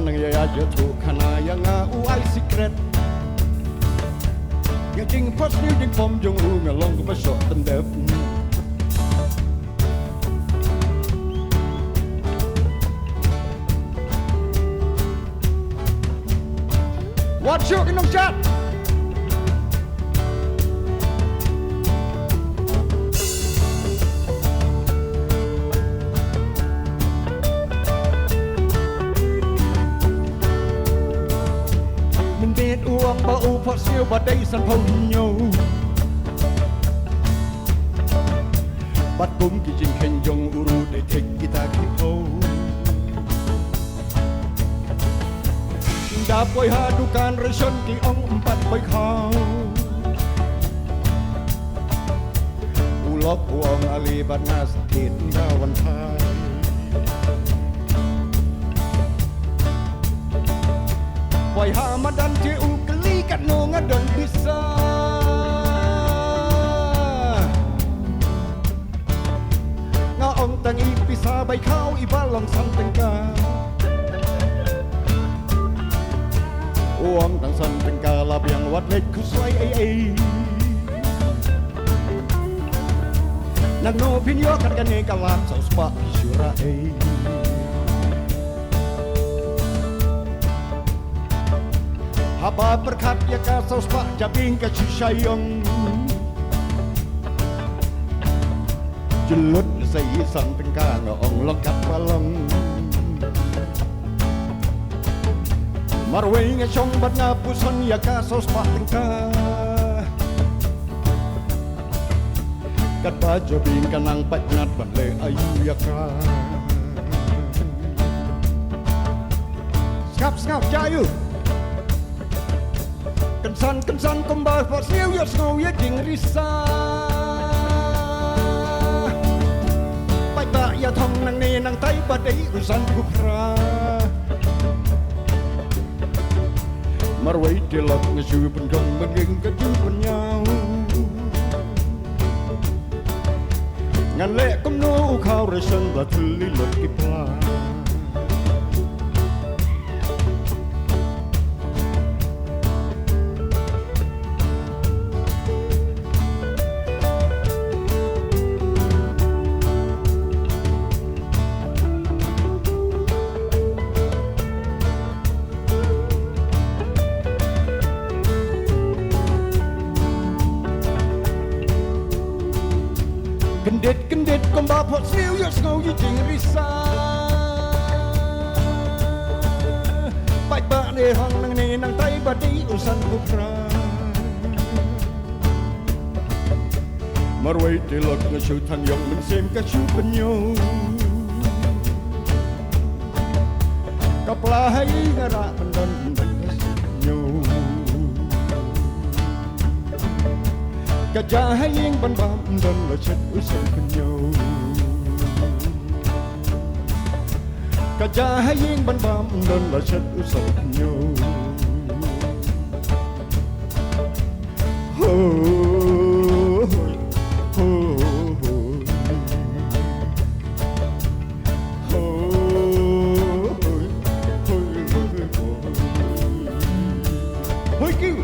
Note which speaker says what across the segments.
Speaker 1: nang ya tu khana yang uai secret ya jing pos ni jing pom jong ngalong ko shot pyndep Watch out in nong chat uang bau fosil badai san ponyo bat kum ki jing khen jong uru de thek kita ki po da poi hadu kan reson ki ong empat poi khau ulok uang ali bat nas tin da wan thai Wai hamadan je ukeli kat nonga don bisa Nga ong tangi pisa bai kau ibalong san tengka Uang tang san tengka lab yang wat lek kusai ai Nang no pinyo kat kane kalam sa spa pisura ai Haba berkat ya ka saus pak jabing ka cishayong Jelut say sang tengka ngong lokat balong Marway nga shong bat nga puson ya ka saus pak tengka Kat ba jabing ka nang pat ngat bat le ayu ya ka Skap Jaiaw Kensan kembal fosil ya snow ya jing risa Pai ba ya thong nang ne nang tai ba dei usan kupra Marway dilok ngesu pendong menging ke ju penyau Ngan le kum no khau reson ba thli lot ki pla Kendit komba pot siu ya snow yi jing risa Pai ba ne hang nang ne nang tai ba di usan kupra Marway tilok nga shu than yong min sem ka shu penyo Kapla hai ngara pendon nyo Kajahaying banbam dan lecet usan penyo Kajahaying banbam dan lecet usan penyo Ho ho ho Ho Hoi kiu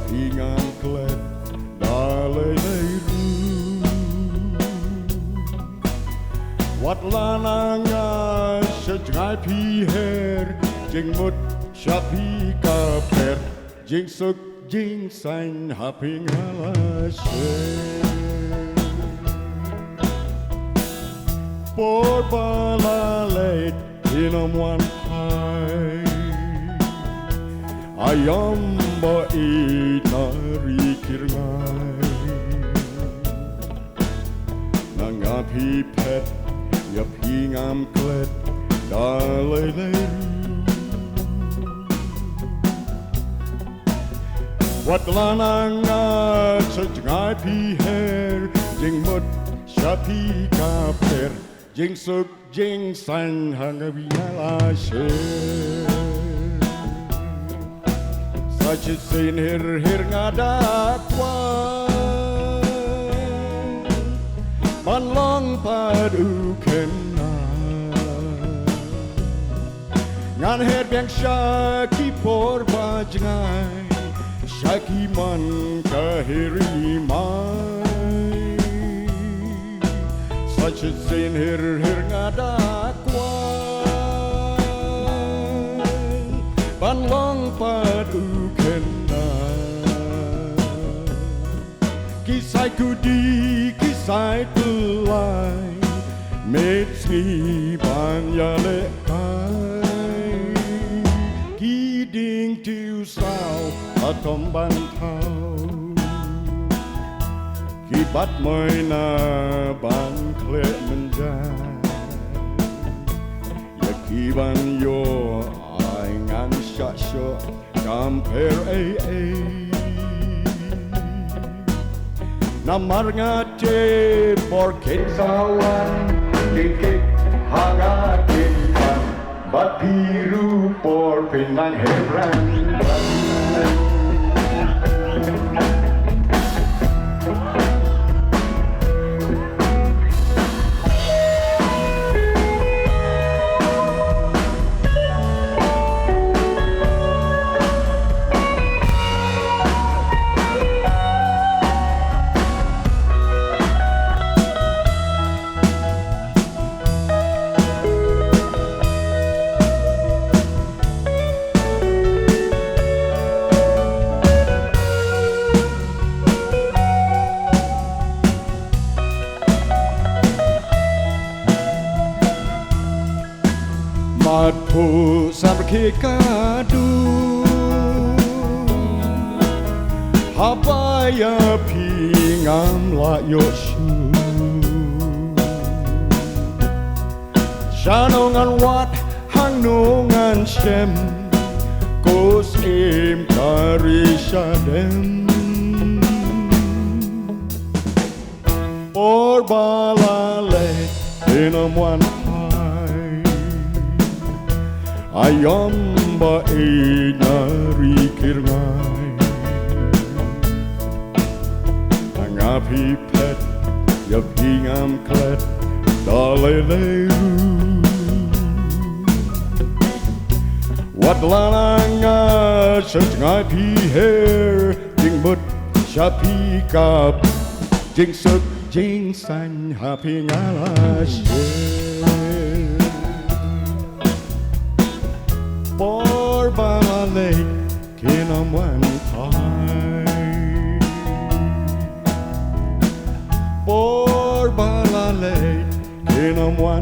Speaker 1: พีงามเกล็ดดาเลยได้รู้วัดลานางาชะจายพีเฮรจิงมุดชาพีกาเพรจิงสุกจิงสันหาพิงหาลาเชปอดบาลาเลตที่นำวันไทยอายมบ่อีนารีคิรไงนางาพีเพชรอย่าพีงามเกล็ดดาเลยเลยวัดลานางาชะจายพีเฮรจิงมุดชาพีกาเพรจิงสุกจิงสันหังวิญลาเชสัจสินเฮรงาดากวาบันลองปาดูเข็นนางานเฮ็ดเบียงชาคีปอร์บาจงายชาคีมันกะเฮรีไม้สัจสินเฮรงาดากวาบันลองปาดูเข็นนางกิสายกูดีกิสายกูลายเม็ดสีบานยาเล่ไกีดิ่งทิวสาวอาตมบันเทากีบัดมอยนาบันเคลมันจายากีบันโยไองานชะโชกำเพรเอNamarngate porket sawan dikik hangatinkan bat biru por pinang heran Madhu samrke kadu Habaya pingam la yoshu Shanongan wat hang nongan shem Kos im karishadem Or Ba La Leit inam wan Ayam ba inari kirngai Angapi pet ya pingam klet daleleru Wat lananga shangai pi hair Jing mut shapi kap Jing suk jing san happy ngala she Por Ba La Leit kinam wan thai Por Ba La Leit kinam wan